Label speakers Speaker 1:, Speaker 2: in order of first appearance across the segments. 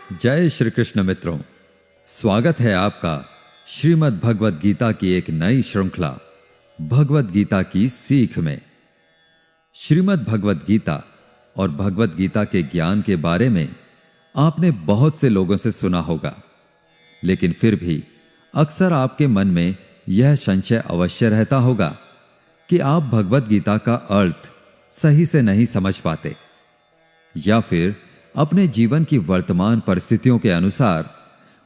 Speaker 1: जय श्री कृष्ण मित्रों, स्वागत है आपका श्रीमद् भगवद गीता की एक नई श्रृंखला भगवद गीता की सीख में। श्रीमद् भगवद गीता और भगवद गीता के ज्ञान के बारे में आपने बहुत से लोगों से सुना होगा, लेकिन फिर भी अक्सर आपके मन में यह संशय अवश्य रहता होगा कि आप भगवद गीता का अर्थ सही से नहीं समझ पाते या फिर अपने जीवन की वर्तमान परिस्थितियों के अनुसार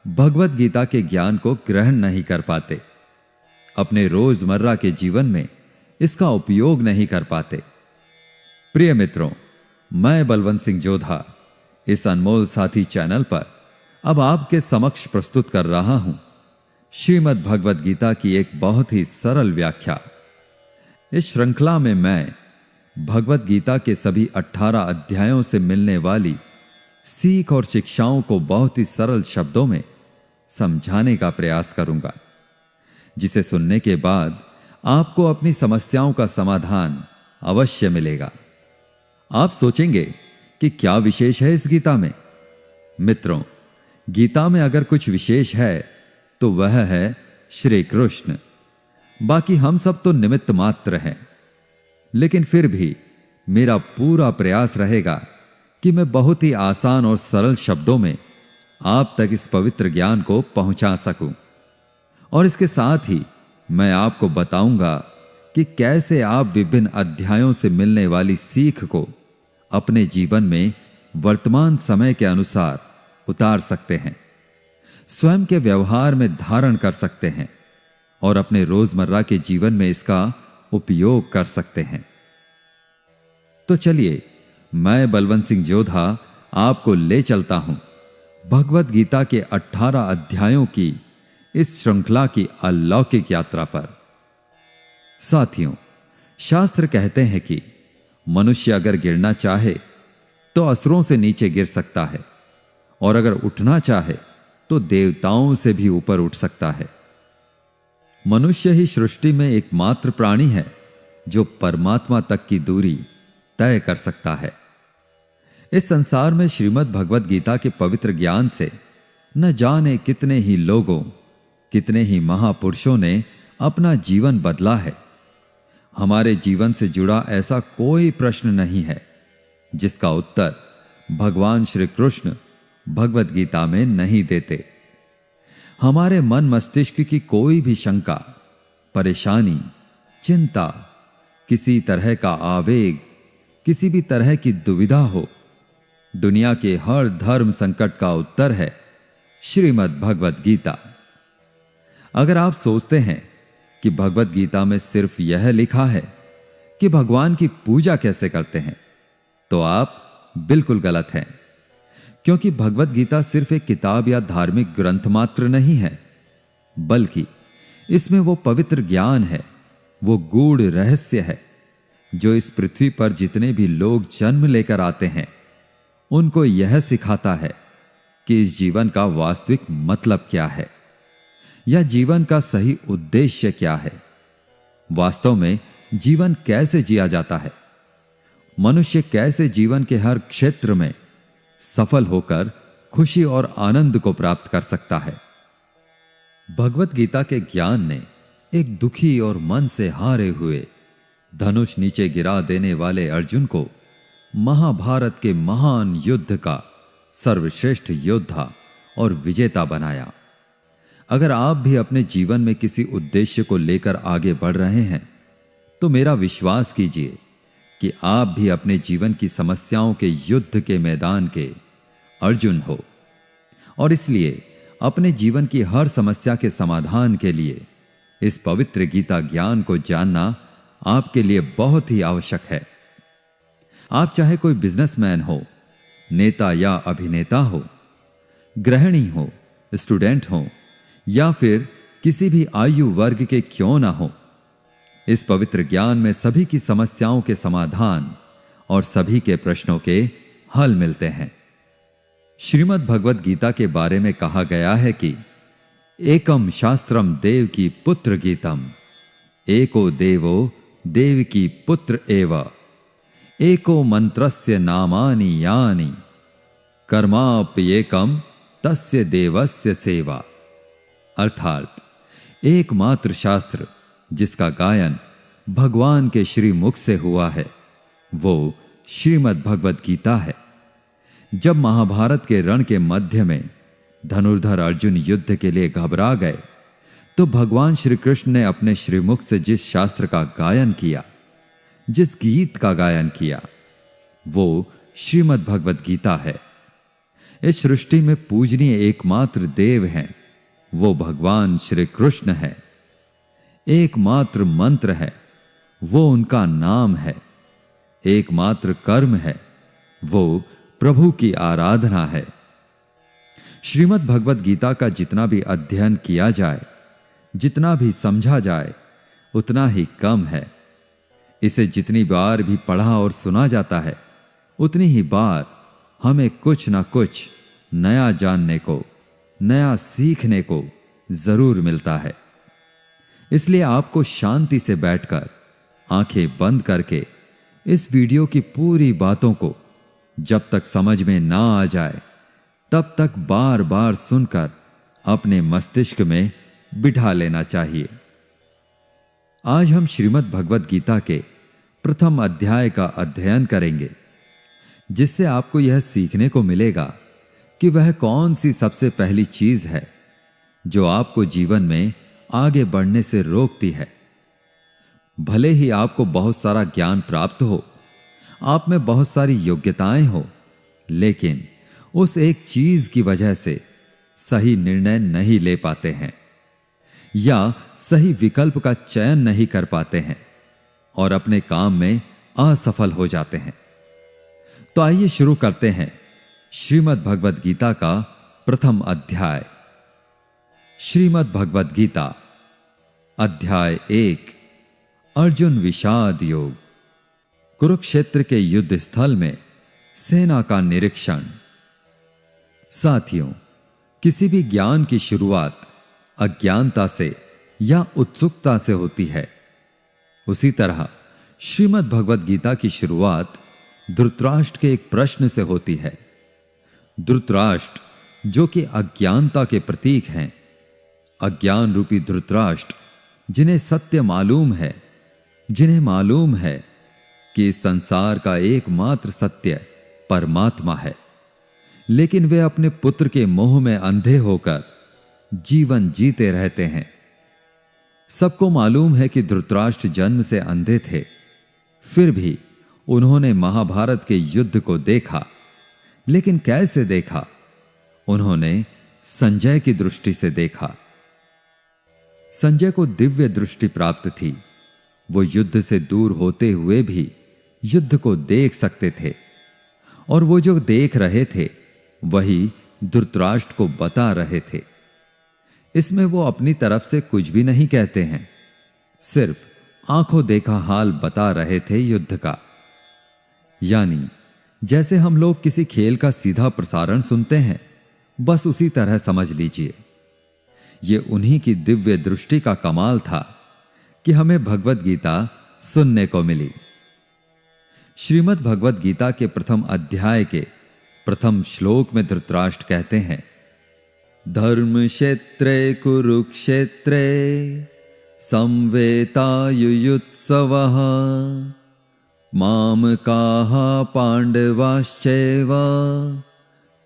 Speaker 1: भगवद गीता के ज्ञान को ग्रहण नहीं कर पाते, अपने रोजमर्रा के जीवन में इसका उपयोग नहीं कर पाते। प्रिय मित्रों, मैं बलवंत सिंह जोधा इस अनमोल साथी चैनल पर अब आपके समक्ष प्रस्तुत कर रहा हूं श्रीमद् भगवद गीता की एक बहुत ही सरल व्याख्या। इस श्रृंखला में मैं भगवद गीता के सभी 18 अध्यायों से मिलने वाली सीख और शिक्षाओं को बहुत ही सरल शब्दों में समझाने का प्रयास करूंगा, जिसे सुनने के बाद आपको अपनी समस्याओं का समाधान अवश्य मिलेगा। आप सोचेंगे कि क्या विशेष है इस गीता में? मित्रों, गीता में अगर कुछ विशेष है तो वह है श्री कृष्ण। बाकी हम सब तो निमित्त मात्र हैं, लेकिन फिर भी मेरा पूरा प्रयास रहेगा कि मैं बहुत ही आसान और सरल शब्दों में आप तक इस पवित्र ज्ञान को पहुंचा सकूं। और इसके साथ ही मैं आपको बताऊंगा कि कैसे आप विभिन्न अध्यायों से मिलने वाली सीख को अपने जीवन में वर्तमान समय के अनुसार उतार सकते हैं, स्वयं के व्यवहार में धारण कर सकते हैं और अपने रोजमर्रा के जीवन में इसका उपयोग कर सकते हैं। तो चलिए, मैं बलवंत सिंह जोधा आपको ले चलता हूं भगवद गीता के 18 अध्यायों की इस श्रृंखला की अलौकिक यात्रा पर। साथियों, शास्त्र कहते हैं कि मनुष्य अगर गिरना चाहे तो असुरों से नीचे गिर सकता है, और अगर उठना चाहे तो देवताओं से भी ऊपर उठ सकता है। मनुष्य ही सृष्टि में एकमात्र प्राणी है जो परमात्मा तक की दूरी तय कर सकता है। इस संसार में श्रीमद् भगवद गीता के पवित्र ज्ञान से न जाने कितने ही लोगों, कितने ही महापुरुषों ने अपना जीवन बदला है। हमारे जीवन से जुड़ा ऐसा कोई प्रश्न नहीं है जिसका उत्तर भगवान श्री कृष्ण भगवद गीता में नहीं देते। हमारे मन मस्तिष्क की कोई भी शंका, परेशानी, चिंता, किसी तरह का आवेग, किसी भी तरह की दुविधा हो, दुनिया के हर धर्म संकट का उत्तर है श्रीमद् भगवद गीता। अगर आप सोचते हैं कि भगवद गीता में सिर्फ यह लिखा है कि भगवान की पूजा कैसे करते हैं, तो आप बिल्कुल गलत हैं, क्योंकि भगवद गीता सिर्फ एक किताब या धार्मिक ग्रंथ मात्र नहीं है, बल्कि इसमें वो पवित्र ज्ञान है, वो गूढ़ रहस्य है जो इस पृथ्वी पर जितने भी लोग जन्म लेकर आते हैं उनको यह सिखाता है कि इस जीवन का वास्तविक मतलब क्या है, या जीवन का सही उद्देश्य क्या है, वास्तव में जीवन कैसे जिया जाता है, मनुष्य कैसे जीवन के हर क्षेत्र में सफल होकर खुशी और आनंद को प्राप्त कर सकता है। भगवद गीता के ज्ञान ने एक दुखी और मन से हारे हुए, धनुष नीचे गिरा देने वाले अर्जुन को महाभारत के महान युद्ध का सर्वश्रेष्ठ योद्धा और विजेता बनाया। अगर आप भी अपने जीवन में किसी उद्देश्य को लेकर आगे बढ़ रहे हैं, तो मेरा विश्वास कीजिए कि आप भी अपने जीवन की समस्याओं के युद्ध के मैदान के अर्जुन हो, और इसलिए अपने जीवन की हर समस्या के समाधान के लिए इस पवित्र गीता ज्ञान को जानना आपके लिए बहुत ही आवश्यक है। आप चाहे कोई बिजनेसमैन हो, नेता या अभिनेता हो, गृहिणी हो, स्टूडेंट हो, या फिर किसी भी आयु वर्ग के क्यों ना हो, इस पवित्र ज्ञान में सभी की समस्याओं के समाधान और सभी के प्रश्नों के हल मिलते हैं। श्रीमद् भगवद गीता के बारे में कहा गया है कि एकम शास्त्रम देव की पुत्र गीतम, एको देवो देव की पुत्र एव, एको मंत्रस्य नामानि यानि, कर्माप्येकम तस्य देवस्य सेवा। अर्थात एकमात्र शास्त्र जिसका गायन भगवान के श्रीमुख से हुआ है वो श्रीमद् भगवद गीता है। जब महाभारत के रण के मध्य में धनुर्धर अर्जुन युद्ध के लिए घबरा गए तो भगवान श्री कृष्ण ने अपने श्रीमुख से जिस शास्त्र का गायन किया, जिस गीत का गायन किया, वो श्रीमद् भगवद गीता है। इस सृष्टि में पूजनीय एकमात्र देव हैं, वो भगवान श्री कृष्ण है। एकमात्र मंत्र है, वो उनका नाम है। एकमात्र कर्म है, वो प्रभु की आराधना है। श्रीमद् भगवद गीता का जितना भी अध्ययन किया जाए, जितना भी समझा जाए, उतना ही कम है। इसे जितनी बार भी पढ़ा और सुना जाता है, उतनी ही बार हमें कुछ ना कुछ नया जानने को, नया सीखने को जरूर मिलता है। इसलिए आपको शांति से बैठकर आंखें बंद करके इस वीडियो की पूरी बातों को जब तक समझ में ना आ जाए तब तक बार बार सुनकर अपने मस्तिष्क में बिठा लेना चाहिए। आज हम श्रीमद् भगवद गीता के प्रथम अध्याय का अध्ययन करेंगे, जिससे आपको यह सीखने को मिलेगा कि वह कौन सी सबसे पहली चीज है जो आपको जीवन में आगे बढ़ने से रोकती है। भले ही आपको बहुत सारा ज्ञान प्राप्त हो, आप में बहुत सारी योग्यताएं हो, लेकिन उस एक चीज की वजह से सही निर्णय नहीं ले पाते हैं या सही विकल्प का चयन नहीं कर पाते हैं और अपने काम में असफल हो जाते हैं। तो आइए शुरू करते हैं श्रीमद् भगवद गीता का प्रथम अध्याय। श्रीमद् भगवद गीता अध्याय 1, अर्जुन विषाद योग। कुरुक्षेत्र के युद्ध स्थल में सेना का निरीक्षण। साथियों, किसी भी ज्ञान की शुरुआत अज्ञानता से या उत्सुकता से होती है। उसी तरह श्रीमद् भगवद गीता की शुरुआत धृतराष्ट्र के एक प्रश्न से होती है। धृतराष्ट्र जो कि अज्ञानता के प्रतीक हैं, अज्ञान रूपी धृतराष्ट्र जिन्हें सत्य मालूम है, जिन्हें मालूम है कि इस संसार का एकमात्र सत्य परमात्मा है, लेकिन वे अपने पुत्र के मोह में अंधे होकर जीवन जीते रहते हैं। सबको मालूम है कि धृतराष्ट्र जन्म से अंधे थे, फिर भी उन्होंने महाभारत के युद्ध को देखा। लेकिन कैसे देखा? उन्होंने संजय की दृष्टि से देखा। संजय को दिव्य दृष्टि प्राप्त थी। वो युद्ध से दूर होते हुए भी युद्ध को देख सकते थे, और वो जो देख रहे थे वही धृतराष्ट्र को बता रहे थे। इसमें वो अपनी तरफ से कुछ भी नहीं कहते हैं, सिर्फ आंखों देखा हाल बता रहे थे युद्ध का। यानी जैसे हम लोग किसी खेल का सीधा प्रसारण सुनते हैं, बस उसी तरह समझ लीजिए। ये उन्हीं की दिव्य दृष्टि का कमाल था कि हमें भगवद गीता सुनने को मिली। श्रीमद् भगवद गीता के प्रथम अध्याय के प्रथम श्लोक में धृतराष्ट्र कहते हैं, धर्म क्षेत्रे कुरुक्षेत्रे संवेतायुयुत्सवः मामकाः पांडवाश्चैव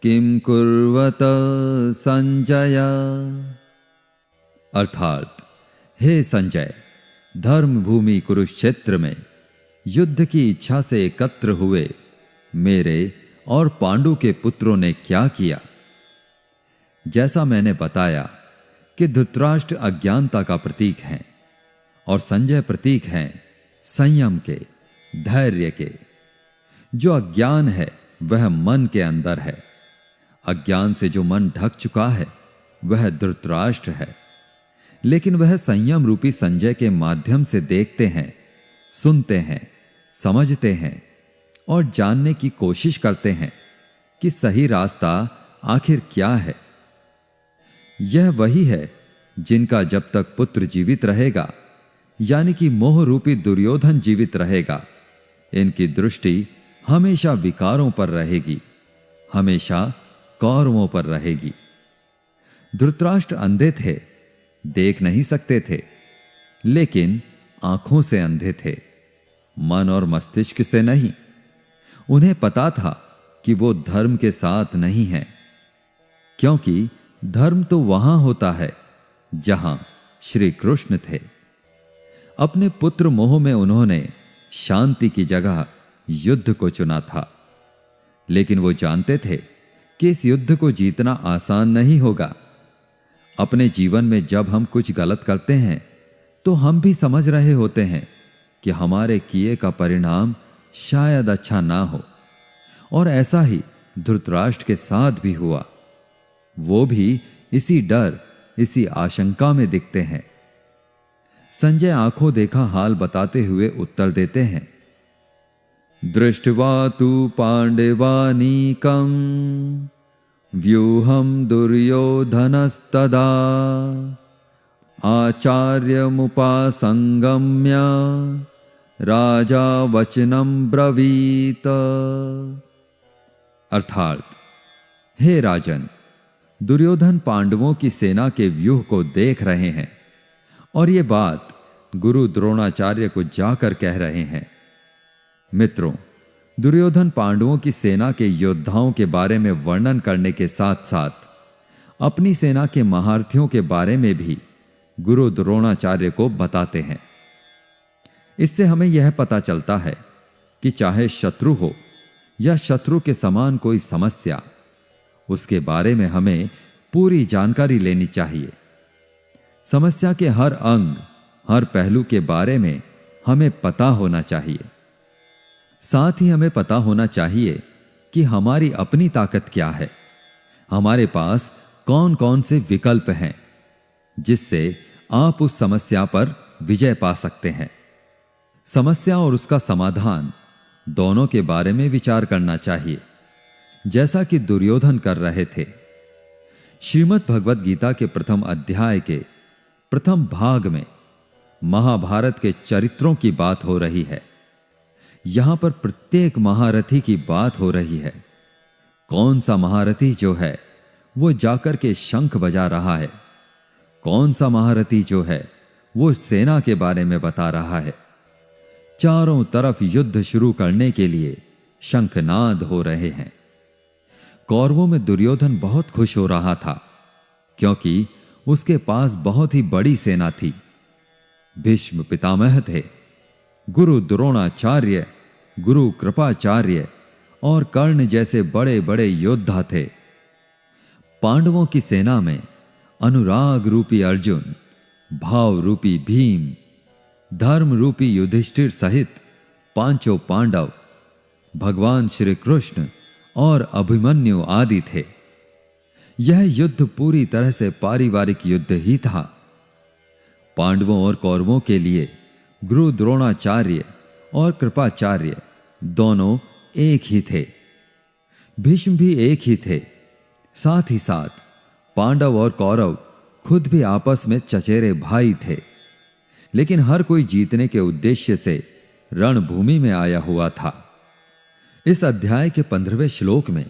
Speaker 1: किम कुर्वत संजय। अर्थात, हे संजय, धर्म भूमि कुरुक्षेत्र में युद्ध की इच्छा से एकत्र हुए मेरे और पांडु के पुत्रों ने क्या किया। जैसा मैंने बताया कि धृतराष्ट्र अज्ञानता का प्रतीक हैं और संजय प्रतीक हैं संयम के, धैर्य के। जो अज्ञान है वह मन के अंदर है। अज्ञान से जो मन ढक चुका है वह धृतराष्ट्र है, लेकिन वह संयम रूपी संजय के माध्यम से देखते हैं, सुनते हैं, समझते हैं और जानने की कोशिश करते हैं कि सही रास्ता आखिर क्या है। यह वही है जिनका जब तक पुत्र जीवित रहेगा, यानी कि मोह रूपी दुर्योधन जीवित रहेगा, इनकी दृष्टि हमेशा विकारों पर रहेगी, हमेशा कौरवों पर रहेगी। धृतराष्ट्र अंधे थे, देख नहीं सकते थे, लेकिन आंखों से अंधे थे, मन और मस्तिष्क से नहीं। उन्हें पता था कि वो धर्म के साथ नहीं हैं, क्योंकि धर्म तो वहां होता है जहां श्री कृष्ण थे। अपने पुत्र मोह में उन्होंने शांति की जगह युद्ध को चुना था, लेकिन वो जानते थे कि इस युद्ध को जीतना आसान नहीं होगा। अपने जीवन में जब हम कुछ गलत करते हैं तो हम भी समझ रहे होते हैं कि हमारे किए का परिणाम शायद अच्छा ना हो, और ऐसा ही धृतराष्ट्र के साथ भी हुआ। वो भी इसी डर, इसी आशंका में दिखते हैं। संजय आंखों देखा हाल बताते हुए उत्तर देते हैं, दृष्ट्वा तु पांडवानीकं व्यूहं दुर्योधनस्तदा आचार्यमुपासंगम्य राजा वचनं ब्रवीत। अर्थात, हे राजन, दुर्योधन पांडवों की सेना के व्यूह को देख रहे हैं और ये बात गुरु द्रोणाचार्य को जाकर कह रहे हैं। मित्रों, दुर्योधन पांडवों की सेना के योद्धाओं के बारे में वर्णन करने के साथ साथ अपनी सेना के महारथियों के बारे में भी गुरु द्रोणाचार्य को बताते हैं। इससे हमें यह पता चलता है कि चाहे शत्रु हो या शत्रु के समान कोई समस्या, उसके बारे में हमें पूरी जानकारी लेनी चाहिए। समस्या के हर अंग, हर पहलू के बारे में हमें पता होना चाहिए। साथ ही हमें पता होना चाहिए कि हमारी अपनी ताकत क्या है, हमारे पास कौन कौन से विकल्प हैं जिससे आप उस समस्या पर विजय पा सकते हैं। समस्या और उसका समाधान दोनों के बारे में विचार करना चाहिए, जैसा कि दुर्योधन कर रहे थे। श्रीमद् भगवद गीता के प्रथम अध्याय के प्रथम भाग में महाभारत के चरित्रों की बात हो रही है। यहां पर प्रत्येक महारथी की बात हो रही है। कौन सा महारथी जो है वो जाकर के शंख बजा रहा है, कौन सा महारथी जो है वो सेना के बारे में बता रहा है। चारों तरफ युद्ध शुरू करने के लिए शंखनाद हो रहे हैं। कौरवों में दुर्योधन बहुत खुश हो रहा था, क्योंकि उसके पास बहुत ही बड़ी सेना थी। भीष्म पितामह थे, गुरु द्रोणाचार्य, गुरु कृपाचार्य और कर्ण जैसे बड़े बड़े योद्धा थे। पांडवों की सेना में अनुराग रूपी अर्जुन, भाव रूपी भीम, धर्म रूपी युधिष्ठिर सहित पांचों पांडव, भगवान श्री कृष्ण और अभिमन्यु आदि थे। यह युद्ध पूरी तरह से पारिवारिक युद्ध ही था। पांडवों और कौरवों के लिए गुरु द्रोणाचार्य और कृपाचार्य दोनों एक ही थे। भीष्म भी एक ही थे। साथ ही साथ पांडव और कौरव खुद भी आपस में चचेरे भाई थे। लेकिन हर कोई जीतने के उद्देश्य से रणभूमि में आया हुआ था। इस अध्याय के 15वें श्लोक में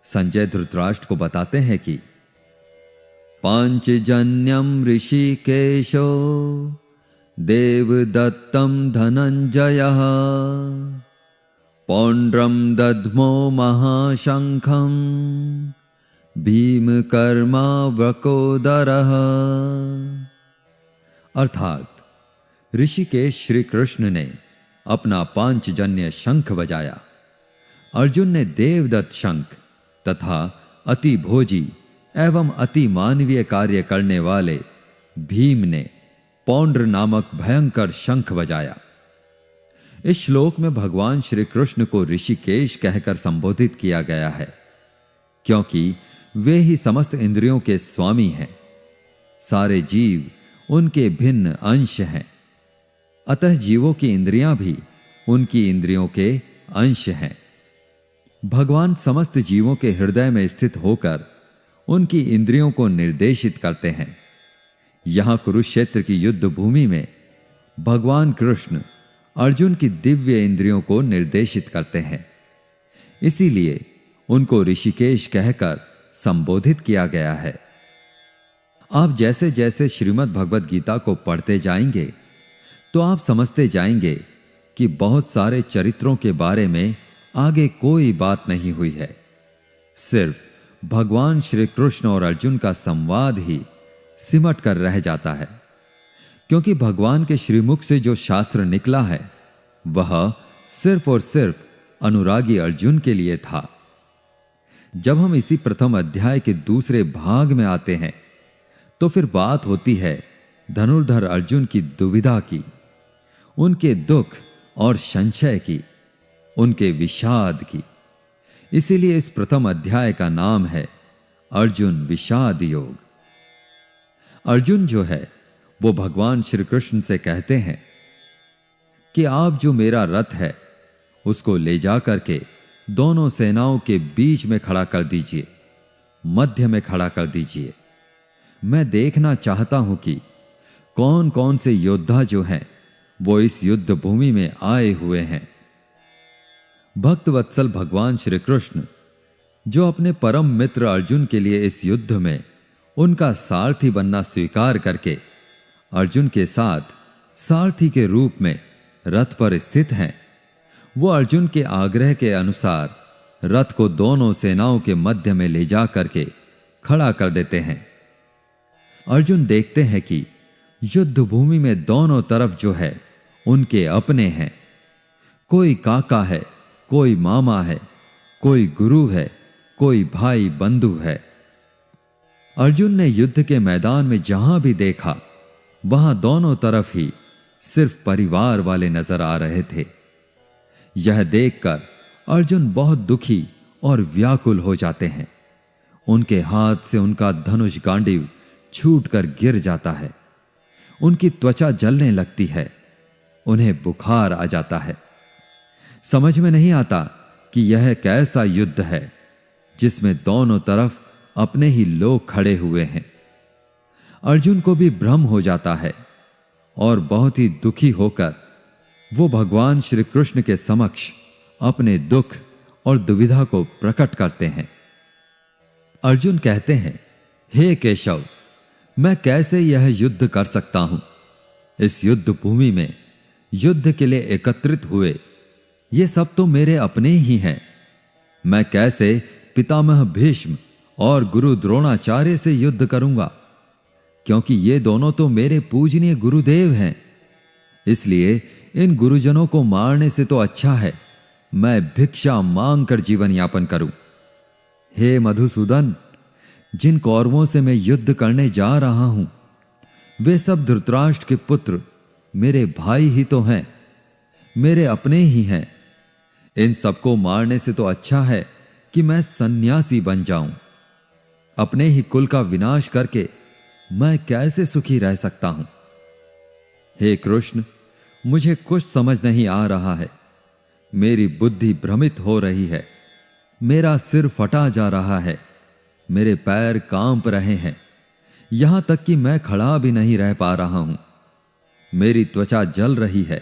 Speaker 1: संजय धृतराष्ट्र को बताते हैं कि पांचजन्यम ऋषिकेशो देवदत्तम धनंजयः पौंड्रम दध्मो महाशंखम भीमकर्मा वृकोदरः। अर्थात ऋषिकेश श्री कृष्ण ने अपना पांचजन्य शंख बजाया, अर्जुन ने देवदत्त शंख तथा अति भोजी एवं अति मानवीय कार्य करने वाले भीम ने पौंड्र नामक भयंकर शंख बजाया। इस श्लोक में भगवान श्री कृष्ण को ऋषिकेश कहकर संबोधित किया गया है, क्योंकि वे ही समस्त इंद्रियों के स्वामी हैं। सारे जीव उनके भिन्न अंश हैं, अतः जीवों की इंद्रियां भी उनकी इंद्रियों के अंश हैं। भगवान समस्त जीवों के हृदय में स्थित होकर उनकी इंद्रियों को निर्देशित करते हैं। यहां कुरुक्षेत्र की युद्ध भूमि में भगवान कृष्ण अर्जुन की दिव्य इंद्रियों को निर्देशित करते हैं। इसीलिए उनको ऋषिकेश कहकर संबोधित किया गया है। आप जैसे जैसे श्रीमद् भगवद गीता को पढ़ते जाएंगे तो आप समझते जाएंगे कि बहुत सारे चरित्रों के बारे में आगे कोई बात नहीं हुई है। सिर्फ भगवान श्री कृष्ण और अर्जुन का संवाद ही सिमट कर रह जाता है, क्योंकि भगवान के श्रीमुख से जो शास्त्र निकला है वह सिर्फ और सिर्फ अनुरागी अर्जुन के लिए था। जब हम इसी प्रथम अध्याय के दूसरे भाग में आते हैं तो फिर बात होती है धनुर्धर अर्जुन की दुविधा की, उनके दुख और संशय की, उनके विषाद की। इसीलिए इस प्रथम अध्याय का नाम है अर्जुन विषाद योग। अर्जुन जो है वो भगवान श्री कृष्ण से कहते हैं कि आप जो मेरा रथ है उसको ले जा करके दोनों सेनाओं के बीच में खड़ा कर दीजिए, मध्य में खड़ा कर दीजिए। मैं देखना चाहता हूं कि कौन कौन से योद्धा जो हैं वो इस युद्ध भूमि में आए हुए हैं। भक्त वत्सल भगवान श्री कृष्ण जो अपने परम मित्र अर्जुन के लिए इस युद्ध में उनका सारथी बनना स्वीकार करके अर्जुन के साथ सारथी के रूप में रथ पर स्थित हैं, वो अर्जुन के आग्रह के अनुसार रथ को दोनों सेनाओं के मध्य में ले जा करके खड़ा कर देते हैं। अर्जुन देखते हैं कि युद्ध भूमि में दोनों तरफ जो है उनके अपने हैं। कोई काका है, कोई मामा है, कोई गुरु है, कोई भाई बंधु है। अर्जुन ने युद्ध के मैदान में जहां भी देखा वहां दोनों तरफ ही सिर्फ परिवार वाले नजर आ रहे थे। यह देखकर अर्जुन बहुत दुखी और व्याकुल हो जाते हैं। उनके हाथ से उनका धनुष गांडीव छूटकर गिर जाता है। उनकी त्वचा जलने लगती है, उन्हें बुखार आ जाता है। समझ में नहीं आता कि यह कैसा युद्ध है जिसमें दोनों तरफ अपने ही लोग खड़े हुए हैं। अर्जुन को भी भ्रम हो जाता है और बहुत ही दुखी होकर वो भगवान श्री कृष्ण के समक्ष अपने दुख और दुविधा को प्रकट करते हैं। अर्जुन कहते हैं, हे केशव, मैं कैसे यह युद्ध कर सकता हूं? इस युद्ध भूमि में युद्ध के लिए एकत्रित हुए ये सब तो मेरे अपने ही हैं। मैं कैसे पितामह भीष्म और गुरु द्रोणाचार्य से युद्ध करूंगा, क्योंकि ये दोनों तो मेरे पूजनीय गुरुदेव हैं। इसलिए इन गुरुजनों को मारने से तो अच्छा है मैं भिक्षा मांगकर जीवन यापन करूं। हे मधुसूदन, जिन कौरवों से मैं युद्ध करने जा रहा हूं वे सब धृतराष्ट्र के पुत्र मेरे भाई ही तो हैं, मेरे अपने ही हैं। इन सबको मारने से तो अच्छा है कि मैं सन्यासी बन जाऊं। अपने ही कुल का विनाश करके मैं कैसे सुखी रह सकता हूं? हे कृष्ण, मुझे कुछ समझ नहीं आ रहा है। मेरी बुद्धि भ्रमित हो रही है, मेरा सिर फटा जा रहा है, मेरे पैर कांप रहे हैं, यहां तक कि मैं खड़ा भी नहीं रह पा रहा हूं। मेरी त्वचा जल रही है,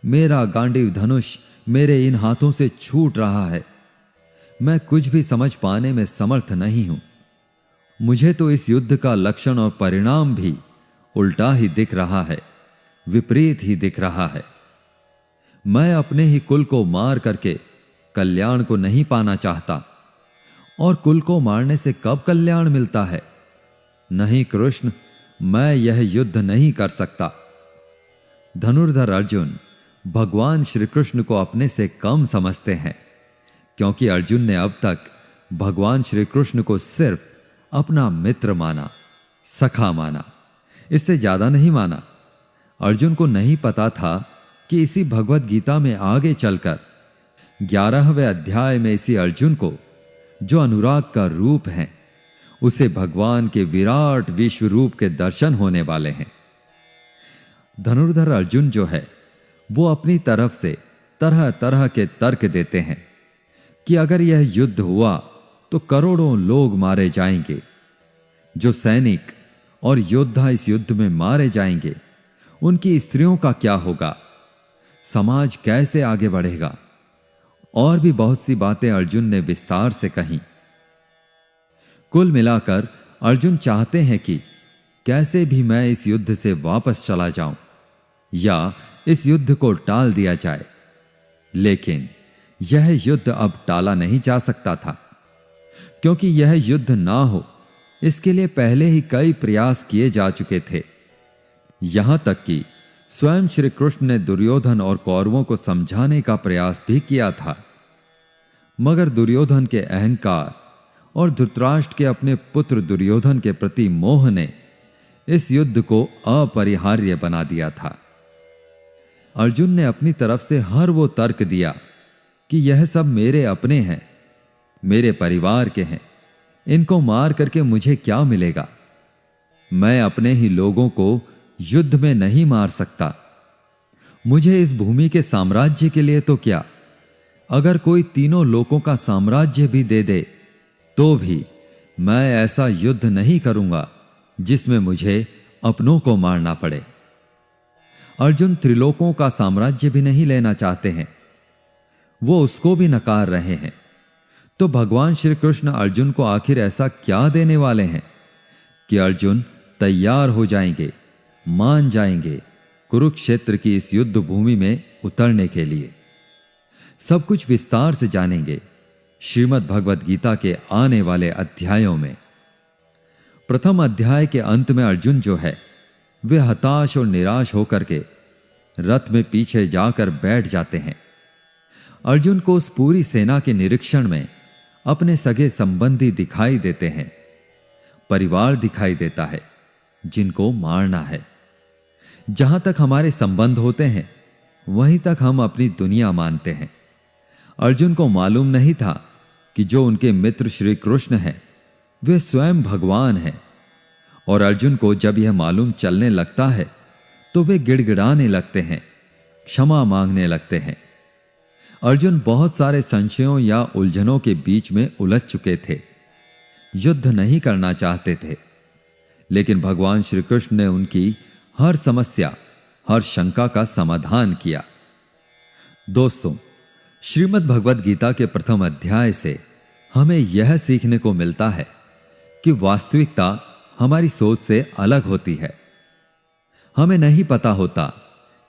Speaker 1: मेरा गांडीव धनुष मेरे इन हाथों से छूट रहा है। मैं कुछ भी समझ पाने में समर्थ नहीं हूं। मुझे तो इस युद्ध का लक्षण और परिणाम भी उल्टा ही दिख रहा है, विपरीत ही दिख रहा है। मैं अपने ही कुल को मार करके कल्याण को नहीं पाना चाहता, और कुल को मारने से कब कल्याण मिलता है? नहीं कृष्ण, मैं यह युद्ध नहीं कर सकता। धनुर्धर अर्जुन भगवान श्री कृष्ण को अपने से कम समझते हैं, क्योंकि अर्जुन ने अब तक भगवान श्री कृष्ण को सिर्फ अपना मित्र माना, सखा माना, इससे ज्यादा नहीं माना। अर्जुन को नहीं पता था कि इसी भगवत गीता में आगे चलकर 11वें अध्याय में इसी अर्जुन को, जो अनुराग का रूप है, उसे भगवान के विराट विश्व रूप के दर्शन होने वाले हैं। धनुर्धर अर्जुन जो है वो अपनी तरफ से तरह तरह के तर्क देते हैं कि अगर यह युद्ध हुआ तो करोड़ों लोग मारे जाएंगे। जो सैनिक और योद्धा इस युद्ध में मारे जाएंगे उनकी स्त्रियों का क्या होगा? समाज कैसे आगे बढ़ेगा? और भी बहुत सी बातें अर्जुन ने विस्तार से कही। कुल मिलाकर अर्जुन चाहते हैं कि कैसे भी मैं इस युद्ध से वापस चला जाऊं या इस युद्ध को टाल दिया जाए, लेकिन यह युद्ध अब टाला नहीं जा सकता था, क्योंकि यह युद्ध ना हो इसके लिए पहले ही कई प्रयास किए जा चुके थे। यहां तक कि स्वयं श्री कृष्ण ने दुर्योधन और कौरवों को समझाने का प्रयास भी किया था, मगर दुर्योधन के अहंकार और धृतराष्ट्र के अपने पुत्र दुर्योधन के प्रति मोह ने इस युद्ध को अपरिहार्य बना दिया था। अर्जुन ने अपनी तरफ से हर वो तर्क दिया कि यह सब मेरे अपने हैं, मेरे परिवार के हैं, इनको मार करके मुझे क्या मिलेगा? मैं अपने ही लोगों को युद्ध में नहीं मार सकता। मुझे इस भूमि के साम्राज्य के लिए तो क्या, अगर कोई तीनों लोगों का साम्राज्य भी दे दे तो भी मैं ऐसा युद्ध नहीं करूंगा जिसमें मुझे अपनों को मारना पड़े। अर्जुन त्रिलोकों का साम्राज्य भी नहीं लेना चाहते हैं, वो उसको भी नकार रहे हैं। तो भगवान श्री कृष्ण अर्जुन को आखिर ऐसा क्या देने वाले हैं कि अर्जुन तैयार हो जाएंगे, मान जाएंगे कुरुक्षेत्र की इस युद्ध भूमि में उतरने के लिए? सब कुछ विस्तार से जानेंगे श्रीमद् भगवद गीता के आने वाले अध्यायों में। प्रथम अध्याय के अंत में अर्जुन जो है वे हताश और निराश होकर के रथ में पीछे जाकर बैठ जाते हैं। अर्जुन को उस पूरी सेना के निरीक्षण में अपने सगे संबंधी दिखाई देते हैं, परिवार दिखाई देता है जिनको मारना है। जहां तक हमारे संबंध होते हैं वहीं तक हम अपनी दुनिया मानते हैं। अर्जुन को मालूम नहीं था कि जो उनके मित्र श्री कृष्ण हैं वे स्वयं भगवान हैं, और अर्जुन को जब यह मालूम चलने लगता है तो वे गिड़गिड़ाने लगते हैं, क्षमा मांगने लगते हैं। अर्जुन बहुत सारे संशयों या उलझनों के बीच में उलझ चुके थे, युद्ध नहीं करना चाहते थे, लेकिन भगवान श्री कृष्ण ने उनकी हर समस्या, हर शंका का समाधान किया। दोस्तों, श्रीमद् भगवद गीता के प्रथम अध्याय से हमें यह सीखने को मिलता है कि वास्तविकता हमारी सोच से अलग होती है। हमें नहीं पता होता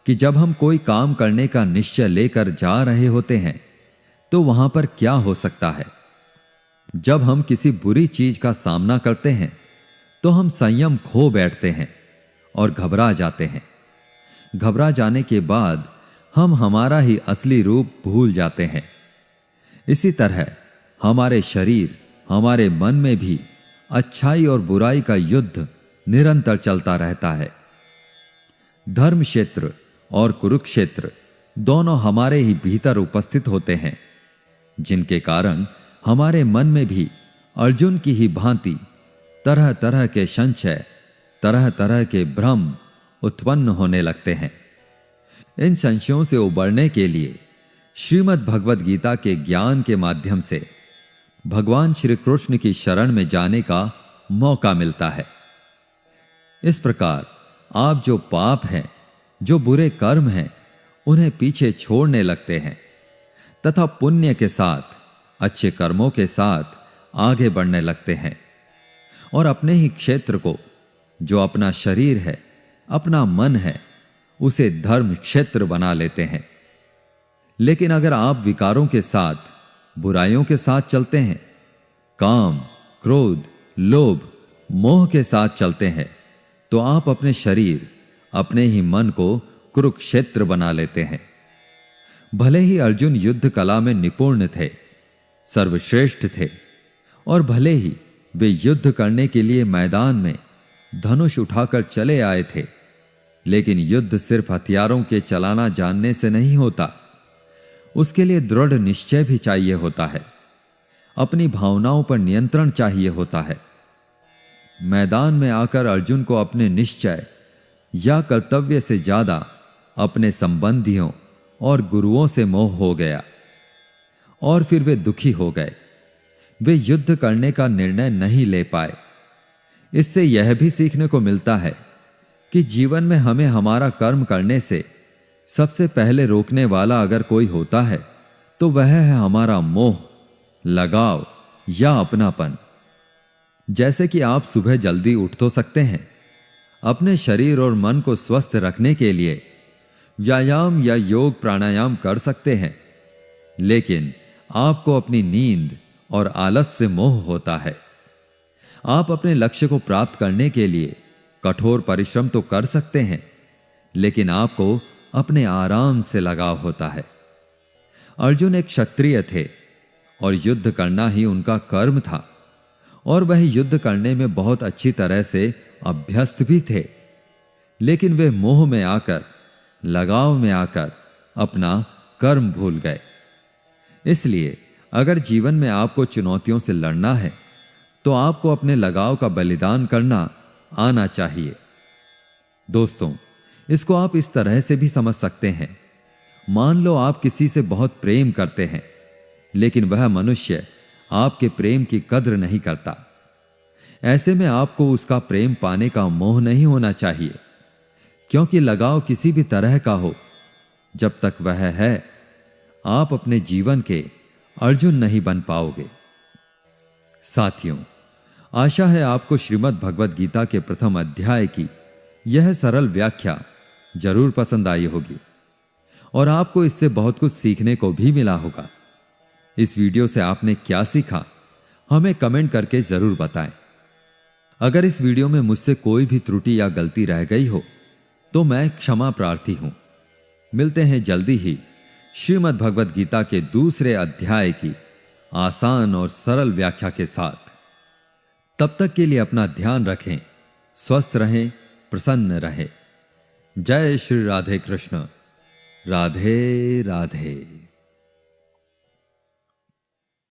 Speaker 1: कि जब हम कोई काम करने का निश्चय लेकर जा रहे होते हैं तो वहां पर क्या हो सकता है। जब हम किसी बुरी चीज का सामना करते हैं तो हम संयम खो बैठते हैं और घबरा जाते हैं। घबरा जाने के बाद हम हमारा ही असली रूप भूल जाते हैं। इसी तरह हमारे शरीर, हमारे मन में भी अच्छाई और बुराई का युद्ध निरंतर चलता रहता है। धर्म क्षेत्र और कुरुक्षेत्र दोनों हमारे ही भीतर उपस्थित होते हैं, जिनके कारण हमारे मन में भी अर्जुन की ही भांति तरह तरह के संशय, तरह तरह के भ्रम उत्पन्न होने लगते हैं। इन संशयों से उबरने के लिए श्रीमद् भगवद गीता के ज्ञान के माध्यम से भगवान श्री कृष्ण की शरण में जाने का मौका मिलता है। इस प्रकार आप जो पाप हैं, जो बुरे कर्म हैं, उन्हें पीछे छोड़ने लगते हैं तथा पुण्य के साथ, अच्छे कर्मों के साथ आगे बढ़ने लगते हैं और अपने ही क्षेत्र को, जो अपना शरीर है, अपना मन है, उसे धर्म क्षेत्र बना लेते हैं। लेकिन अगर आप विकारों के साथ, बुराइयों के साथ चलते हैं, काम, क्रोध, लोभ, मोह के साथ चलते हैं, तो आप अपने शरीर, अपने ही मन को कुरुक्षेत्र बना लेते हैं। भले ही अर्जुन युद्ध कला में निपुण थे, सर्वश्रेष्ठ थे, और भले ही वे युद्ध करने के लिए मैदान में धनुष उठाकर चले आए थे, लेकिन युद्ध सिर्फ हथियारों के चलाना जानने से नहीं होता, उसके लिए दृढ़ निश्चय भी चाहिए होता है। अपनी भावनाओं पर नियंत्रण चाहिए होता है। मैदान में आकर अर्जुन को अपने निश्चय या कर्तव्य से ज्यादा अपने संबंधियों और गुरुओं से मोह हो गया और फिर वे दुखी हो गए। वे युद्ध करने का निर्णय नहीं ले पाए। इससे यह भी सीखने को मिलता है कि जीवन में हमें हमारा कर्म करने से सबसे पहले रोकने वाला अगर कोई होता है तो वह है हमारा मोह, लगाव या अपनापन। जैसे कि आप सुबह जल्दी उठ तो सकते हैं, अपने शरीर और मन को स्वस्थ रखने के लिए व्यायाम या योग प्राणायाम कर सकते हैं, लेकिन आपको अपनी नींद और आलस से मोह होता है। आप अपने लक्ष्य को प्राप्त करने के लिए कठोर परिश्रम तो कर सकते हैं, लेकिन आपको अपने आराम से लगाव होता है। अर्जुन एक क्षत्रिय थे और युद्ध करना ही उनका कर्म था, और वह युद्ध करने में बहुत अच्छी तरह से अभ्यस्त भी थे, लेकिन वे मोह में आकर, लगाव में आकर अपना कर्म भूल गए। इसलिए अगर जीवन में आपको चुनौतियों से लड़ना है तो आपको अपने लगाव का बलिदान करना आना चाहिए। दोस्तों, इसको आप इस तरह से भी समझ सकते हैं। मान लो आप किसी से बहुत प्रेम करते हैं, लेकिन वह मनुष्य आपके प्रेम की कद्र नहीं करता। ऐसे में आपको उसका प्रेम पाने का मोह नहीं होना चाहिए, क्योंकि लगाव किसी भी तरह का हो, जब तक वह है, आप अपने जीवन के अर्जुन नहीं बन पाओगे। साथियों, आशा है आपको श्रीमद् भगवद गीता के प्रथम अध्याय की यह सरल व्याख्या जरूर पसंद आई होगी और आपको इससे बहुत कुछ सीखने को भी मिला होगा। इस वीडियो से आपने क्या सीखा, हमें कमेंट करके जरूर बताएं। अगर इस वीडियो में मुझसे कोई भी त्रुटि या गलती रह गई हो तो मैं क्षमा प्रार्थी हूं। मिलते हैं जल्दी ही श्रीमद् भगवद गीता के दूसरे अध्याय की आसान और सरल व्याख्या के साथ। तब तक के लिए अपना ध्यान रखें, स्वस्थ रहें, प्रसन्न रहें। जय श्री राधे कृष्ण। राधे राधे।